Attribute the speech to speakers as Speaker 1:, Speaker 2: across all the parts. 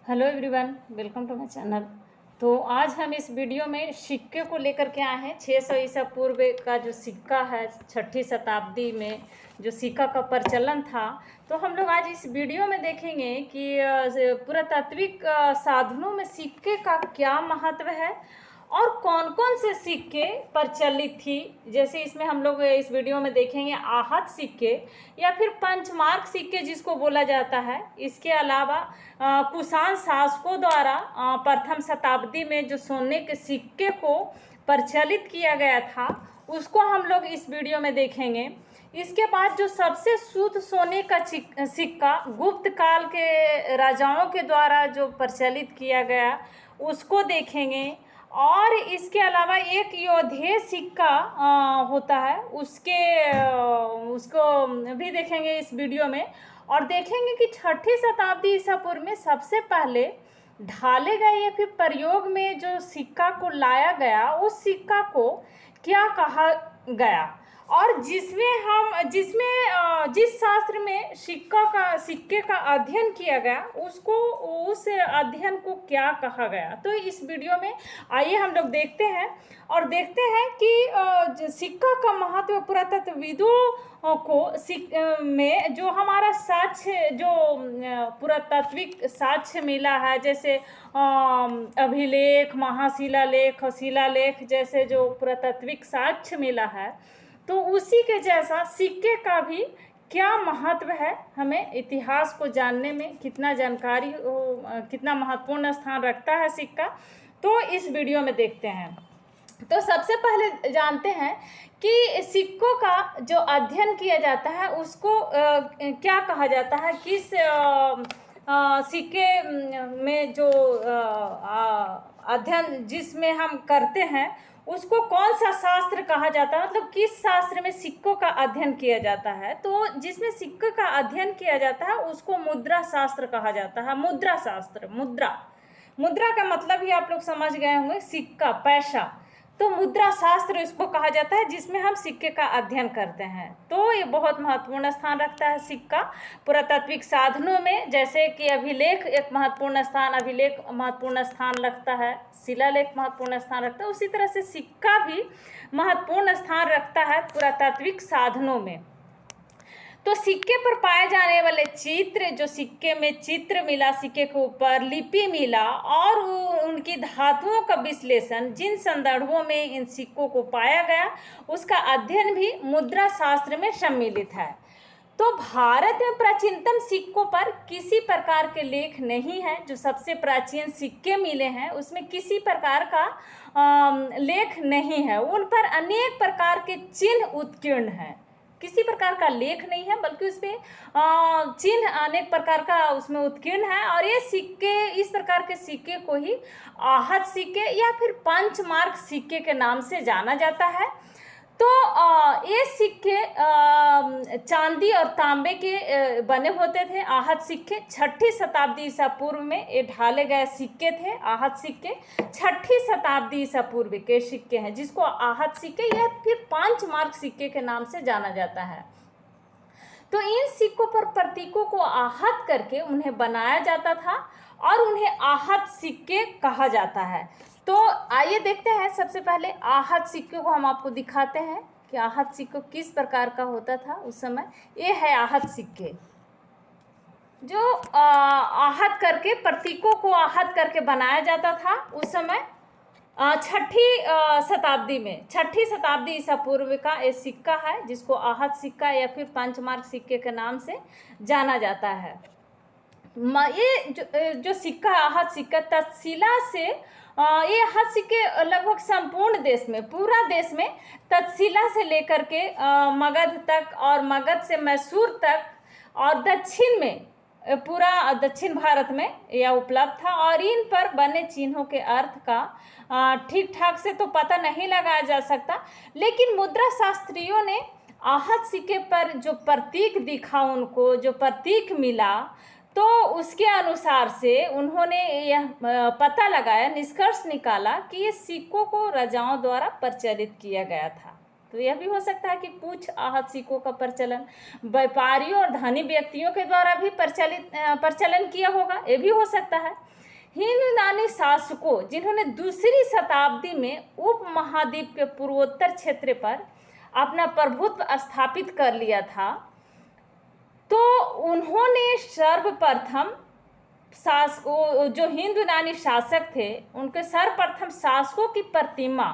Speaker 1: Hello everyone, welcome to my channel. तो आज हम इस वीडियो में सिक्के को लेकर के आए हैं। 600 ईसा पूर्व का जो सिक्का है, 6ठी शताब्दी में जो सिक्का का प्रचलन था, तो हम लोग आज इस वीडियो में देखेंगे कि पुरातात्विक साधनों में सिक्के का क्या महत्व है और कौन कौन से सिक्के प्रचलित थी। जैसे इसमें हम लोग इस वीडियो में देखेंगे आहत सिक्के या फिर पंचमार्क सिक्के जिसको बोला जाता है। इसके अलावा कुषाण शासकों द्वारा प्रथम शताब्दी में जो सोने के सिक्के को प्रचलित किया गया था उसको हम लोग इस वीडियो में देखेंगे। इसके बाद जो सबसे शुद्ध सोने का सिक्का गुप्त काल के राजाओं के द्वारा जो प्रचलित किया गया उसको देखेंगे। और इसके अलावा एक योधेय सिक्का होता है, उसको भी देखेंगे इस वीडियो में। और देखेंगे कि 6ठी शताब्दी ईसा पूर्व में सबसे पहले ढाले गए या फिर प्रयोग में जो सिक्का को लाया गया उस सिक्का को क्या कहा गया, और जिस शास्त्र में सिक्के का अध्ययन किया गया उस अध्ययन को क्या कहा गया। तो इस वीडियो में आइए हम लोग देखते हैं कि सिक्का का महत्व पुरातत्वविदों को में जो हमारा साक्ष्य जो पुरातात्विक साक्ष्य मिला है, जैसे अभिलेख, महाशिलालेख और शिलालेख जैसे जो पुरातात्विक साक्ष्य मिला है, तो उसी के जैसा सिक्के का भी क्या महत्व है, हमें इतिहास को जानने में कितना जानकारी कितना महत्वपूर्ण स्थान रखता है सिक्का, तो इस वीडियो में देखते हैं। तो सबसे पहले जानते हैं कि सिक्कों का जो अध्ययन किया जाता है उसको क्या कहा जाता है। किस सिक्के में जो अध्ययन जिसमें हम करते हैं उसको कौन सा शास्त्र कहा जाता है, मतलब किस शास्त्र में सिक्कों का अध्ययन किया जाता है। तो जिसमें सिक्के का अध्ययन किया जाता है उसको मुद्रा शास्त्र कहा जाता है। मुद्रा शास्त्र, मुद्रा का मतलब ही आप लोग समझ गए होंगे, सिक्का, पैसा। तो मुद्रा शास्त्र इसको कहा जाता है जिसमें हम सिक्के का अध्ययन करते हैं। तो ये बहुत महत्वपूर्ण स्थान रखता है सिक्का पुरातात्विक साधनों में। जैसे कि अभिलेख एक महत्वपूर्ण स्थान रखता है, शिलालेख महत्वपूर्ण स्थान रखता है, उसी तरह से सिक्का भी महत्वपूर्ण स्थान रखता है पुरातात्विक साधनों में। तो सिक्के पर पाए जाने वाले चित्र, जो सिक्के में चित्र मिला, सिक्के के ऊपर लिपि मिला और उनकी धातुओं का विश्लेषण, जिन संदर्भों में इन सिक्कों को पाया गया उसका अध्ययन भी मुद्रा शास्त्र में सम्मिलित है। तो भारत में प्राचीनतम सिक्कों पर किसी प्रकार के लेख नहीं है। जो सबसे प्राचीन सिक्के मिले हैं उसमें किसी प्रकार का लेख नहीं है, उन पर अनेक प्रकार के चिन्ह उत्कीर्ण हैं। किसी प्रकार का लेख नहीं है बल्कि उसमें चिन्ह अनेक प्रकार का उसमें उत्कीर्ण है। और ये सिक्के, इस प्रकार के सिक्के को ही आहत सिक्के या फिर पंचमार्क सिक्के के नाम से जाना जाता है। तो ये सिक्के चांदी और तांबे के बने होते थे। आहत सिक्के 6ठी शताब्दी ईसा पूर्व में ये ढाले गए सिक्के थे। आहत सिक्के 6ठी शताब्दी ईसा पूर्व के सिक्के हैं जिसको आहत सिक्के या फिर पंचमार्क सिक्के के नाम से जाना जाता है। तो इन सिक्कों पर प्रतीकों को आहत करके उन्हें बनाया जाता था और उन्हें आहत सिक्के कहा जाता है। तो आइए देखते हैं, सबसे पहले आहत सिक्के को हम आपको दिखाते हैं कि आहत सिक्का किस प्रकार का होता था उस समय। ये है आहत सिक्के, जो आहत करके, प्रतीकों को आहत करके बनाया जाता था उस समय 6ठी शताब्दी में। 6ठी शताब्दी ईसा पूर्व का ये सिक्का है जिसको आहत सिक्का या फिर पंचमार्क सिक्के के नाम से जाना जाता है। ये जो सिक्का, आहत सिक्का, तक्षशिला से ये आहत सिक्के लगभग संपूर्ण देश में, पूरा देश में तक्षशिला से लेकर के मगध तक और मगध से मैसूर तक और दक्षिण में, पूरा दक्षिण भारत में यह उपलब्ध था। और इन पर बने चिन्हों के अर्थ का ठीक ठाक से तो पता नहीं लगाया जा सकता, लेकिन मुद्रा शास्त्रियों ने आहत सिक्के पर जो प्रतीक दिखा, उनको जो प्रतीक मिला, तो उसके अनुसार से उन्होंने यह पता लगाया, निष्कर्ष निकाला कि ये सिक्कों को राजाओं द्वारा प्रचलित किया गया था। तो यह भी हो सकता है कि कुछ आहत सिक्कों का प्रचलन व्यापारियों और धनी व्यक्तियों के द्वारा भी प्रचलन किया होगा, ये भी हो सकता है। हिंद यूनानी शासकों जिन्होंने दूसरी शताब्दी में उपमहाद्वीप के पूर्वोत्तर क्षेत्र पर अपना प्रभुत्व स्थापित कर लिया था, तो उन्होंने सर्वप्रथम शासकों, जो हिंदू यूनानी शासक थे, उनके सर्वप्रथम शासकों की प्रतिमा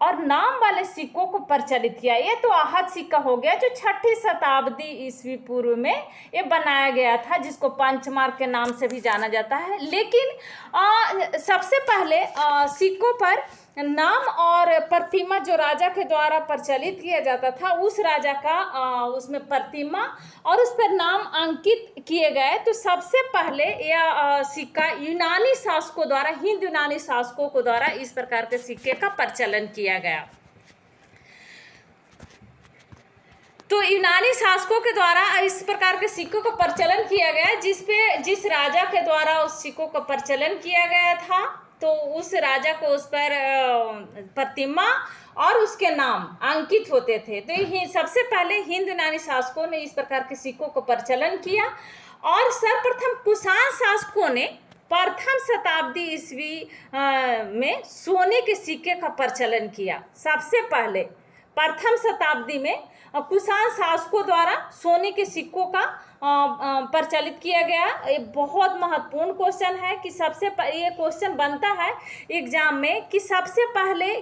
Speaker 1: और नाम वाले सिक्कों को प्रचलित किया। ये तो आहत सिक्का हो गया जो 6ठी शताब्दी ईस्वी पूर्व में ये बनाया गया था, जिसको पंचमार्क के नाम से भी जाना जाता है। लेकिन सबसे पहले सिक्कों पर नाम और प्रतिमा जो राजा के द्वारा प्रचलित किया जाता था, उस राजा का उसमें प्रतिमा और उस पर नाम अंकित किए गए। तो सबसे पहले यह सिक्का यूनानी शासकों द्वारा, हिंद यूनानी शासकों को द्वारा इस प्रकार के सिक्के का प्रचलन किया गया। तो यूनानी शासकों के द्वारा इस प्रकार के सिक्कों का प्रचलन किया गया, जिस राजा के द्वारा उस सिक्कों का प्रचलन किया गया था, तो उस राजा को उस पर प्रतिमा और उसके नाम अंकित होते थे। तो सबसे पहले हिंद यूनानी शासकों ने इस प्रकार के सिक्कों को प्रचलन किया और सर्वप्रथम कुषाण शासकों ने प्रथम शताब्दी ईस्वी में सोने के सिक्के का प्रचलन किया। सबसे पहले प्रथम शताब्दी में कुषाण शासकों द्वारा सोने के सिक्कों का प्रचलित किया गया। ये बहुत महत्वपूर्ण क्वेश्चन है कि ये क्वेश्चन बनता है एग्जाम में कि सबसे पहले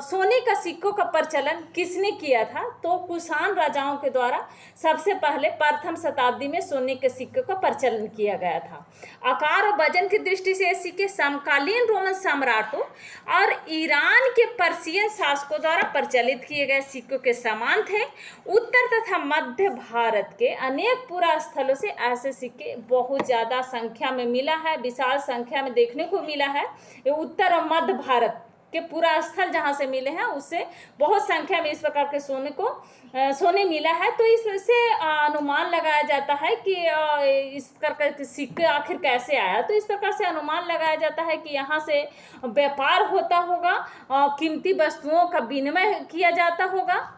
Speaker 1: सोने का सिक्कों का प्रचलन किसने किया था। तो कुषाण राजाओं के द्वारा सबसे पहले प्रथम शताब्दी में सोने के सिक्कों का प्रचलन किया गया था। आकार और वजन की दृष्टि से ये सिक्के समकालीन रोमन सम्राटों और ईरान के पर्शियन शासकों द्वारा प्रचलित किए गए सिक्कों के समान थे। उत्तर तथा मध्य भारत के अनेक पुरा स्थलों से ऐसे सिक्के बहुत ज़्यादा संख्या में मिला है, विशाल संख्या में देखने को मिला है। ये उत्तर और मध्य भारत के पूरा स्थल जहाँ से मिले हैं, उससे बहुत संख्या में इस प्रकार के सोने मिला है। तो इससे अनुमान लगाया जाता है कि इस प्रकार के सिक्के आखिर कैसे आया। तो इस प्रकार से अनुमान लगाया जाता है कि यहाँ से व्यापार होता होगा, कीमती वस्तुओं का विनिमय किया जाता होगा,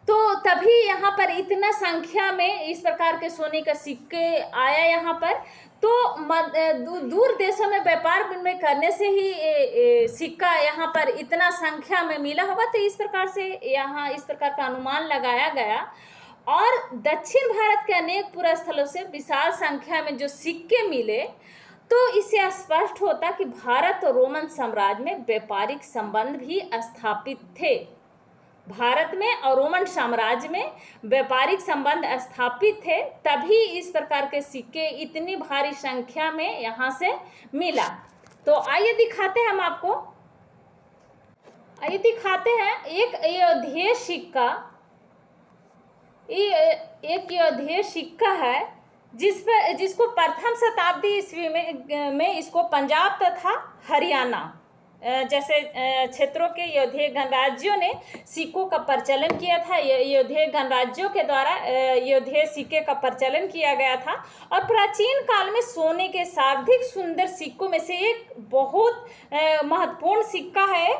Speaker 1: तो तभी यहाँ पर इतना संख्या में इस प्रकार के सोने का सिक्के आया यहाँ पर। तो दूर देशों में व्यापार विनिमय करने से ही सिक्का यहाँ पर इतना संख्या में मिला होगा। तो इस प्रकार से यहाँ इस प्रकार का अनुमान लगाया गया और दक्षिण भारत के अनेक पुरा स्थलों से विशाल संख्या में जो सिक्के मिले, तो इससे स्पष्ट होता कि भारत और रोमन साम्राज्य में व्यापारिक संबंध भी स्थापित थे। भारत में और रोमन साम्राज्य में व्यापारिक संबंध स्थापित थे, तभी इस प्रकार के सिक्के इतनी भारी संख्या में यहाँ से मिला। तो आइए दिखाते हैं हम आपको, आइए दिखाते हैं एक अयोध्या सिक्का। एक अयोध्या सिक्का है जिसको प्रथम शताब्दी ईस्वी में इसको पंजाब तथा हरियाणा जैसे क्षेत्रों के अयोध्या गणराज्यों ने सिक्कों का प्रचलन किया था। अयोध्या गणराज्यों के द्वारा अयोध्या सिक्के का प्रचलन किया गया था और प्राचीन काल में सोने के सर्वाधिक सुंदर सिक्कों में से एक बहुत महत्वपूर्ण सिक्का है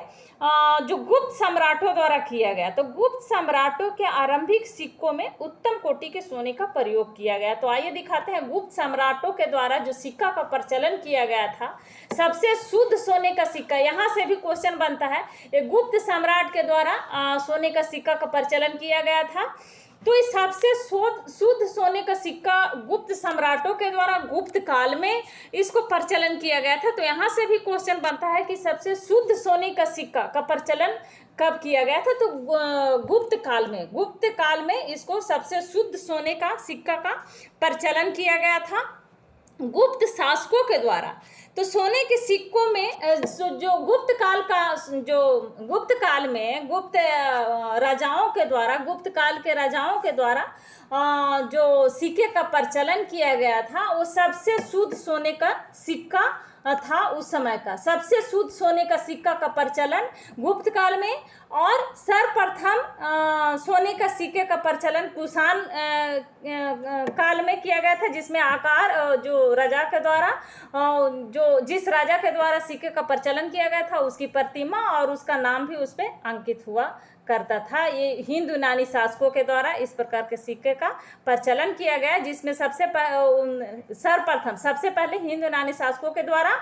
Speaker 1: जो गुप्त सम्राटों द्वारा किया गया। तो गुप्त सम्राटों के आरंभिक सिक्कों में उत्तम कोटि के सोने का प्रयोग किया गया। तो आइए दिखाते हैं गुप्त सम्राटों के द्वारा जो सिक्का का प्रचलन किया गया था, सबसे शुद्ध सोने का सिक्का। यहाँ से भी क्वेश्चन बनता है, एक गुप्त सम्राट के द्वारा सोने का सिक्का का प्रचलन किया गया था। तो इस सबसे शुद्ध सोने का सिक्का गुप्त सम्राटों के द्वारा गुप्त काल में इसको प्रचलन किया गया था। तो यहाँ से भी क्वेश्चन बनता है कि सबसे शुद्ध सोने का सिक्का का प्रचलन कब किया गया था। तो गुप्त काल में इसको सबसे शुद्ध सोने का सिक्का का प्रचलन किया गया था गुप्त शासकों के द्वारा। तो सोने के सिक्कों में जो गुप्त काल में गुप्त काल के राजाओं के द्वारा जो सिक्के का प्रचलन किया गया था, वो सबसे शुद्ध सोने का सिक्का था। उस समय का सबसे शुद्ध सोने का सिक्का का प्रचलन गुप्त काल में, और सर्वप्रथम सोने का सिक्के का प्रचलन कुषाण काल में किया गया था, जिसमें आकार जो राजा के द्वारा जिस राजा के द्वारा सिक्के का प्रचलन किया गया था उसकी प्रतिमा और उसका नाम भी उस पर अंकित हुआ करता था। ये हिंदू यूनानी शासकों के द्वारा इस प्रकार के सिक्के का प्रचलन किया गया, जिसमें सबसे पहले हिंदू यूनानी शासकों के द्वारा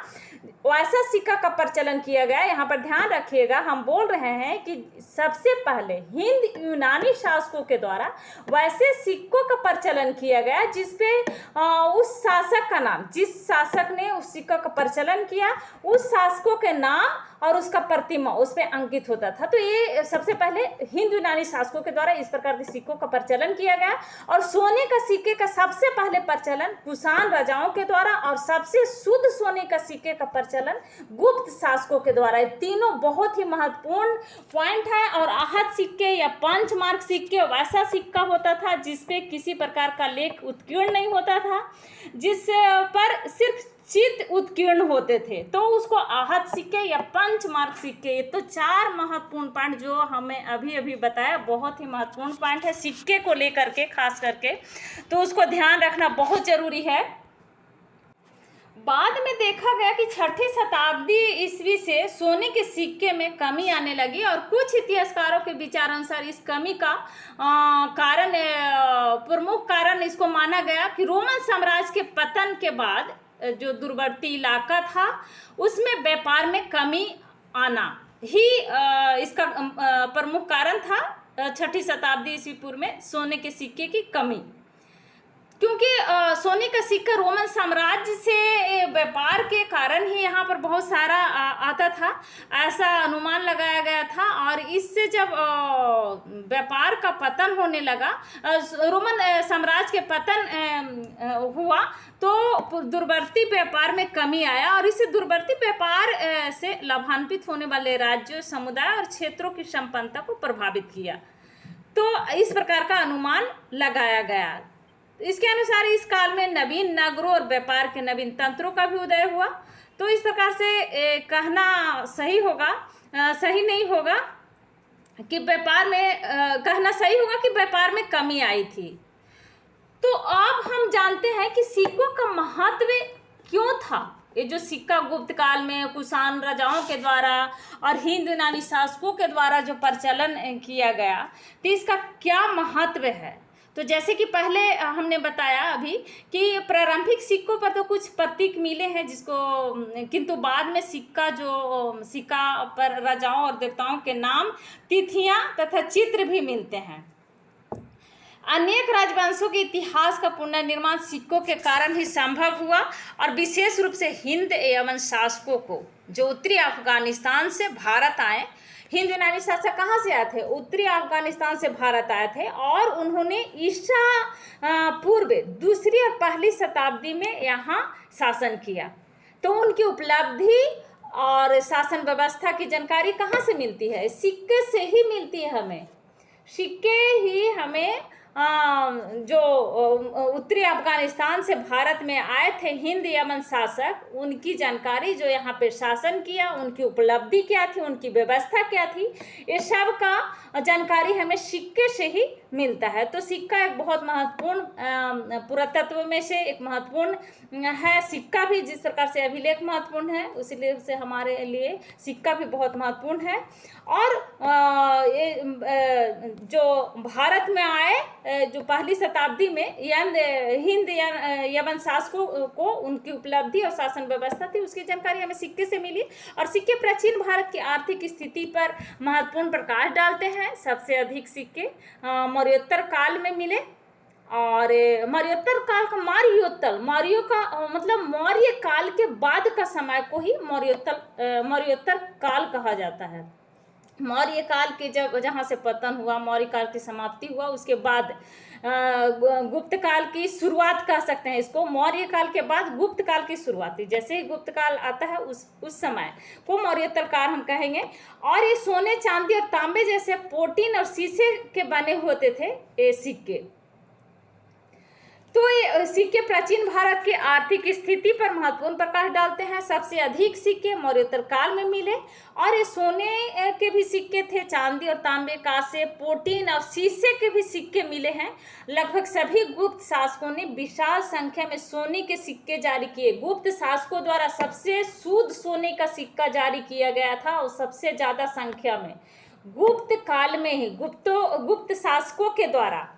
Speaker 1: वैसा सिक्का का प्रचलन किया गया। यहाँ पर ध्यान रखिएगा, हम बोल रहे हैं कि सबसे पहले हिंद यूनानी शासकों के द्वारा वैसे सिक्कों का प्रचलन किया गया जिसपे उस शासक का नाम, जिस शासक ने उस सिक्का का प्रचलन किया, उस शासकों के नाम और उसका प्रतिमा उस पे अंकित होता था। तो ये सबसे पहले हिंद यूनानी शासकों के द्वारा इस प्रकार के सिक्कों का प्रचलन किया गया। और सोने का सिक्के का सबसे पहले प्रचलन कुषाण राजाओं के द्वारा और सबसे शुद्ध सोने का सिक्के का प्रचलन गुप्त शासकों के द्वारा। ये तीनों बहुत ही महत्वपूर्ण पॉइंट है। और आहत सिक्के या पंचमार्क सिक्के वैसा सिक्का होता था जिसपे किसी प्रकार का लेख उत्कीर्ण नहीं होता था, जिस पर सिर्फ चित्त उत्कीर्ण होते थे, तो उसको आहत सिक्के या पंचमार्क सिक्के। ये तो 4 महत्वपूर्ण पॉइंट जो हमें अभी अभी बताया, बहुत ही महत्वपूर्ण पॉइंट है सिक्के को लेकर के, खास करके तो उसको ध्यान रखना बहुत जरूरी है। बाद में देखा गया कि 6ठी शताब्दी ईस्वी से सोने के सिक्के में कमी आने लगी और कुछ इतिहासकारों के विचारानुसार इस कमी का कारण, प्रमुख कारण इसको माना गया कि रोमन साम्राज्य के पतन के बाद जो दूरवर्ती इलाका था उसमें व्यापार में कमी आना ही इसका प्रमुख कारण था। 6ठी शताब्दी ईस्वी पूर्व में सोने के सिक्के की कमी, क्योंकि सोने का सिक्का रोमन साम्राज्य से व्यापार के कारण ही यहाँ पर बहुत सारा आता था, ऐसा अनुमान लगाया गया था। और इससे जब व्यापार का पतन होने लगा, रोमन साम्राज्य के पतन हुआ, तो दूरवर्ती व्यापार में कमी आया और इससे दूरवर्ती व्यापार से लाभान्वित होने वाले राज्यों, समुदाय और क्षेत्रों की संपन्नता को प्रभावित किया। तो इस प्रकार का अनुमान लगाया गया। इसके अनुसार इस काल में नवीन नगरों और व्यापार के नवीन तंत्रों का भी उदय हुआ। तो इस प्रकार से कहना सही होगा, सही नहीं होगा कि व्यापार में कहना सही होगा कि व्यापार में कमी आई थी। तो अब हम जानते हैं कि सिक्कों का महत्व क्यों था। ये जो सिक्का गुप्त काल में कुषाण राजाओं के द्वारा और हिंद यूनानी शासकों के द्वारा जो प्रचलन किया गया, तो इसका क्या महत्व है। तो जैसे कि पहले हमने बताया अभी कि प्रारंभिक सिक्कों पर तो कुछ प्रतीक मिले हैं जिसको, किंतु बाद में सिक्का पर राजाओं और देवताओं के नाम, तिथियां तथा चित्र भी मिलते हैं। अनेक राजवंशों के इतिहास का पुनर्निर्माण सिक्कों के कारण ही संभव हुआ और विशेष रूप से हिंद एवं शासकों को जो उत्तरी अफगानिस्तान से भारत आए। हिंद यूनानी शासक कहाँ से आए थे? उत्तरी अफगानिस्तान से भारत आए थे और उन्होंने ईसा पूर्व 2री और 1ली शताब्दी में यहाँ शासन किया। तो उनकी उपलब्धि और शासन व्यवस्था की जानकारी कहाँ से मिलती है? सिक्के से ही मिलती है हमें। सिक्के ही हमें जो उत्तरी अफगानिस्तान से भारत में आए थे हिंद यमन शासक, उनकी जानकारी, जो यहाँ पे शासन किया, उनकी उपलब्धि क्या थी, उनकी व्यवस्था क्या थी, ये सब का जानकारी हमें सिक्के से ही मिलता है। तो सिक्का एक बहुत महत्वपूर्ण पुरातत्व में से एक महत्वपूर्ण है। सिक्का भी जिस प्रकार से अभिलेख महत्वपूर्ण है, उसी से हमारे लिए सिक्का भी बहुत महत्वपूर्ण है। और ये जो भारत में आए जो 1ली शताब्दी में हिंद यमन शासकों को उनकी उपलब्धि और शासन व्यवस्था थी, उसकी जानकारी हमें सिक्के से मिली। और सिक्के प्राचीन भारत की आर्थिक स्थिति पर महत्वपूर्ण प्रकाश डालते हैं। सबसे अधिक सिक्के मौर्योत्तर काल में मिले और मौर्योत्तर काल का मौर्यों का मतलब मौर्य काल के बाद का समय को ही मौर्योत्तर काल कहा जाता है। मौर्य काल के जहाँ से पतन हुआ, मौर्य काल की समाप्ति हुआ, उसके बाद गुप्त काल की शुरुआत कह सकते हैं इसको। मौर्य काल के बाद गुप्त काल की शुरुआत हुई। जैसे ही गुप्त काल आता है उस समय को मौर्योत्तर काल हम कहेंगे। और ये सोने, चांदी और तांबे जैसे प्रोटीन और शीशे के बने होते थे ये सिक्के। तो ये सिक्के प्राचीन भारत की आर्थिक स्थिति पर महत्वपूर्ण प्रकाश डालते हैं। सबसे अधिक सिक्के मौर्योत्तर काल में मिले और ये सोने के भी सिक्के थे, चांदी और तांबे, कांसे, प्रोटीन और शीशे के भी सिक्के मिले हैं। लगभग सभी गुप्त शासकों ने विशाल संख्या में सोने के सिक्के जारी किए। गुप्त शासकों द्वारा सबसे शुद्ध सोने का सिक्का जारी किया गया था और सबसे ज़्यादा संख्या में गुप्त काल में ही गुप्त शासकों के द्वारा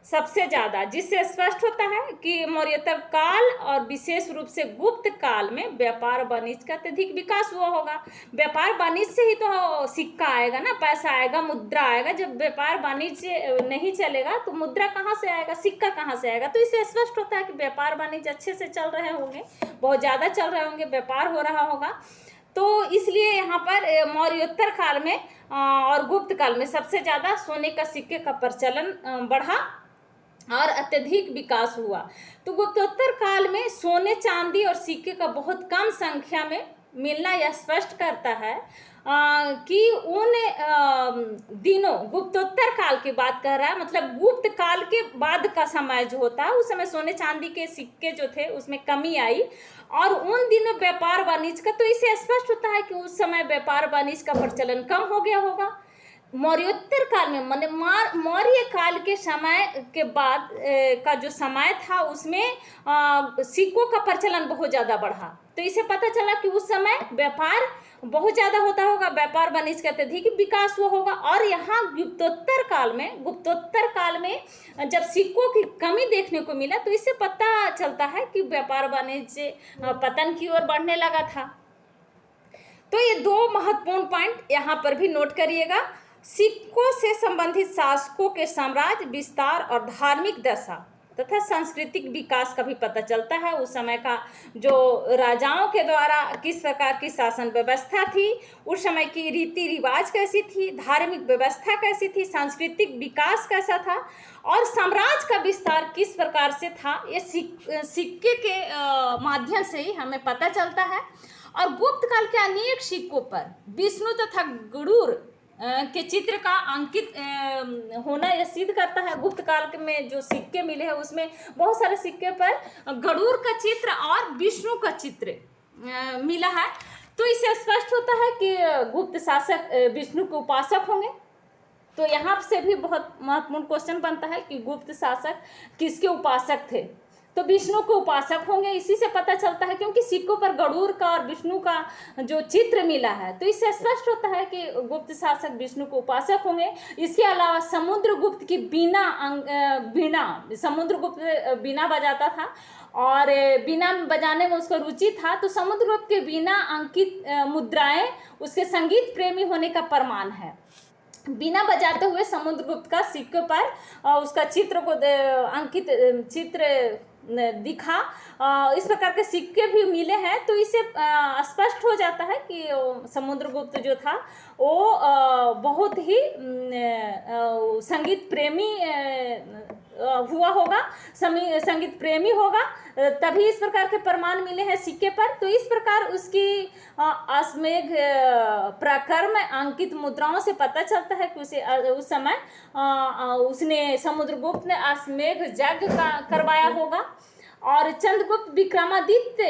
Speaker 1: सबसे ज्यादा, जिससे स्पष्ट होता है कि मौर्योत्तर काल और विशेष रूप से गुप्त काल में व्यापार वाणिज्य का अत्यधिक विकास हुआ होगा। व्यापार वाणिज्य से ही तो सिक्का आएगा ना, पैसा आएगा, मुद्रा आएगा। जब व्यापार वाणिज्य नहीं चलेगा तो मुद्रा कहाँ से आएगा, सिक्का कहाँ से आएगा। तो इससे स्पष्ट होता है कि व्यापार वाणिज्य अच्छे से चल रहे होंगे, बहुत ज्यादा चल रहे होंगे, व्यापार हो रहा होगा। तो इसलिए यहाँ पर मौर्योत्तर काल में और गुप्त काल में सबसे ज्यादा सोने का सिक्के का प्रचलन बढ़ा और अत्यधिक विकास हुआ। तो गुप्तोत्तर काल में सोने चांदी और सिक्के का बहुत कम संख्या में मिलना यह स्पष्ट करता है कि उन दिनों, गुप्तोत्तर काल की बात कर रहा है, मतलब गुप्त काल के बाद का समय जो होता है, उस समय सोने चांदी के सिक्के जो थे उसमें कमी आई और उन दिनों व्यापार वाणिज्य का, तो इससे स्पष्ट होता है कि उस समय व्यापार वाणिज्य का प्रचलन कम हो गया होगा। मौर्योत्तर काल में, माने मौर्य काल के समय के बाद का जो समय था उसमें सिक्कों का प्रचलन बहुत ज़्यादा बढ़ा। तो इसे पता चला कि उस समय व्यापार बहुत ज़्यादा होता होगा, व्यापार वाणिज्य का अत्यधिक विकास हुआ होगा। और यहाँ गुप्तोत्तर काल में जब सिक्कों की कमी देखने को मिला तो इससे पता चलता है कि व्यापार वाणिज्य पतन की ओर बढ़ने लगा था। तो ये दो महत्वपूर्ण पॉइंट यहाँ पर भी नोट करिएगा। सिक्कों से संबंधित शासकों के साम्राज्य विस्तार और धार्मिक दशा तथा सांस्कृतिक विकास का भी पता चलता है। उस समय का जो राजाओं के द्वारा किस प्रकार की शासन व्यवस्था थी, उस समय की रीति रिवाज कैसी थी, धार्मिक व्यवस्था कैसी थी, सांस्कृतिक विकास कैसा था और साम्राज्य का विस्तार किस प्रकार से था, ये सिक्के के माध्यम से ही हमें पता चलता है। और गुप्त काल के अनेक सिक्कों पर विष्णु तथा गरुड़ के चित्र का अंकित होना यह सिद्ध करता है। गुप्त काल में जो सिक्के मिले हैं उसमें बहुत सारे सिक्के पर गरुड़ का चित्र और विष्णु का चित्र मिला है। तो इससे स्पष्ट होता है कि गुप्त शासक विष्णु के उपासक होंगे। तो यहाँ से भी बहुत महत्वपूर्ण क्वेश्चन बनता है कि गुप्त शासक किसके उपासक थे, तो विष्णु के उपासक होंगे। इसी से पता चलता है क्योंकि सिक्कों पर गरुड़ का और विष्णु का जो चित्र मिला है, तो इससे स्पष्ट होता है कि गुप्त शासक विष्णु के उपासक होंगे। इसके अलावा समुद्रगुप्त की समुद्रगुप्त बीना बजाता था और बीना बजाने में उसको रुचि था। तो समुद्रगुप्त के बीना अंकित मुद्राएं उसके संगीत प्रेमी होने का प्रमाण है। बीना बजाते हुए समुद्रगुप्त का सिक्के पर उसका चित्र को अंकित चित्र दिखा। इस प्रकार के सिक्के भी मिले हैं। तो इससे स्पष्ट हो जाता है कि समुद्रगुप्त जो था वो बहुत ही संगीत प्रेमी हुआ होगा, संगीत प्रेमी होगा, तभी इस प्रकार के प्रमाण मिले हैं सिक्के पर। तो इस प्रकार उसकी अश्वमेघ प्रकर में अंकित मुद्राओं से पता चलता है कि उसे उस समय उसने समुद्रगुप्त ने अश्वमेघ यज्ञ करवाया होगा। और चंद्रगुप्त विक्रमादित्य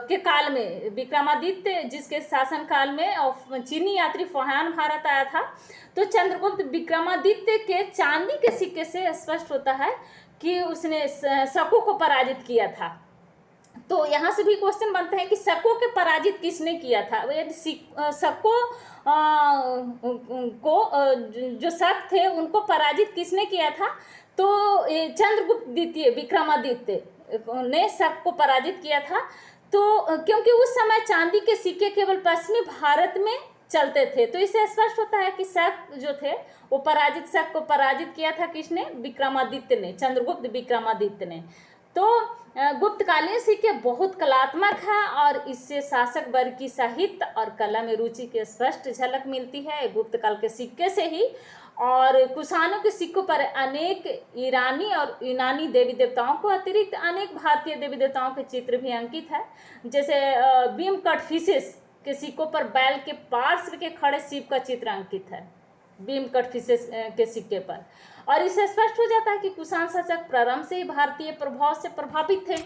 Speaker 1: के काल में, विक्रमादित्य जिसके शासन काल में चीनी यात्री फुहान भारत आया था, तो चंद्रगुप्त विक्रमादित्य के चांदी के सिक्के से स्पष्ट होता है कि उसने शकों को पराजित किया था। तो यहाँ से भी क्वेश्चन बनते हैं कि शकों के पराजित किसने किया था। शकों को जो शक थे उनको पराजित किसने किया था, तो चंद्रगुप्त द्वितीय विक्रमादित्य ने शक को पराजित किया था। तो क्योंकि उस समय चांदी के सिक्के केवल पश्चिमी भारत में चलते थे, तो इससे स्पष्ट होता है कि शक जो थे वो शक को पराजित किया था किसने, विक्रमादित्य ने, चंद्रगुप्त विक्रमादित्य ने। तो गुप्तकालीन सिक्के बहुत कलात्मक है और इससे शासक वर्ग की साहित्य और कला में रुचि की स्पष्ट झलक मिलती है गुप्त काल के सिक्के से ही। और कुषाणों के सिक्कों पर अनेक ईरानी और यूनानी देवी देवताओं को अतिरिक्त अनेक भारतीय देवी देवताओं के चित्र भी अंकित है। जैसे बीम कट फिशेस के सिक्कों पर बैल के पार्श्व के खड़े शिव का चित्र अंकित है, बीम कट फिशेस के सिक्के पर। और इससे स्पष्ट हो जाता है कि कुषाण शासक प्रारंभ से ही भारतीय प्रभाव से प्रभावित थे,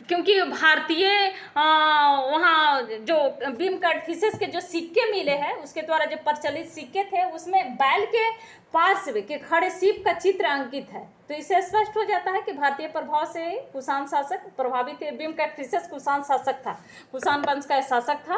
Speaker 1: क्योंकि भारतीय वहाँ जो बीम कट फिशेस के जो सिक्के मिले हैं उसके द्वारा जो प्रचलित सिक्के थे उसमें बैल के पार्श्व के खड़े शिव का चित्र अंकित है। तो इससे स्पष्ट हो जाता है कि भारतीय प्रभाव से कुषाण शासक प्रभावित थे। बीम कट फिशेस कुषाण शासक था, कुषाण वंश का शासक था।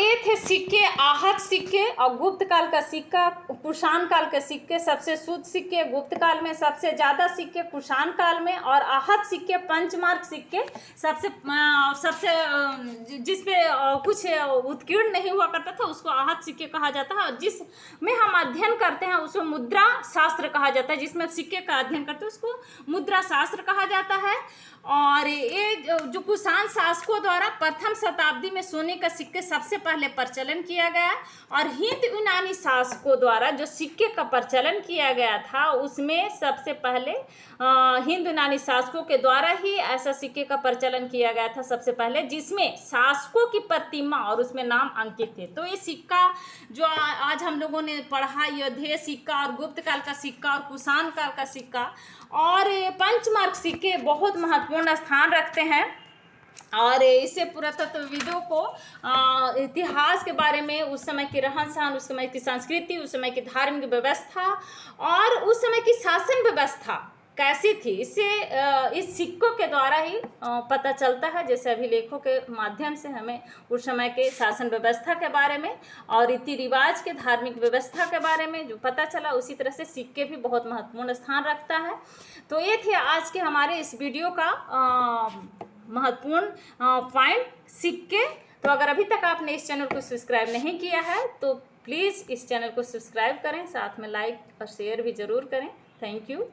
Speaker 1: ये थे सिक्के, आहत सिक्के और गुप्त काल का सिक्का, कुषाण काल के सिक्के सबसे शुद्ध सिक्के, गुप्त काल में सबसे ज़्यादा सिक्के कुषाण काल में, और आहत सिक्के पंचमार्क सिक्के सबसे जिसपे कुछ उत्कीर्ण नहीं हुआ करता था उसको आहत सिक्के कहा जाता है। और जिसमें हम अध्ययन करते हैं उसको मुद्रा शास्त्र कहा जाता है, जिसमें सिक्के का अध्ययन करते हैं उसको मुद्रा शास्त्र कहा जाता है। और ये जो कुषाण शासकों द्वारा प्रथम शताब्दी में सोने का सिक्के सबसे पहले प्रचलन किया गया, और हिंद यूनानी शासकों द्वारा जो सिक्के का प्रचलन किया गया था उसमें सबसे पहले हिंद यूनानी शासकों के द्वारा ही ऐसा सिक्के का प्रचलन किया गया था सबसे पहले, जिसमें शासकों की प्रतिमा और उसमें नाम अंकित थे। तो ये सिक्का जो आज हम लोगों ने पढ़ा, योधेय सिक्का और गुप्त काल का सिक्का और कुषाण काल का सिक्का और पंचमार्क सिक्के बहुत महत्वपूर्ण स्थान रखते हैं। और इससे पुरातत्वविदों को इतिहास के बारे में, उस समय की रहन सहन, उस समय की संस्कृति, उस समय की धार्मिक व्यवस्था और उस समय की शासन व्यवस्था कैसी थी, इससे इस सिक्कों के द्वारा ही पता चलता है। जैसे अभिलेखों के माध्यम से हमें उस समय के शासन व्यवस्था के बारे में और रीति रिवाज के, धार्मिक व्यवस्था के बारे में जो पता चला, उसी तरह से सिक्के भी बहुत महत्वपूर्ण स्थान रखता है। तो ये थे आज के हमारे इस वीडियो का महत्वपूर्ण पॉइंट, सिक्के। तो अगर अभी तक आपने इस चैनल को सब्सक्राइब नहीं किया है तो प्लीज़ इस चैनल को सब्सक्राइब करें, साथ में लाइक और शेयर भी ज़रूर करें। Thank you.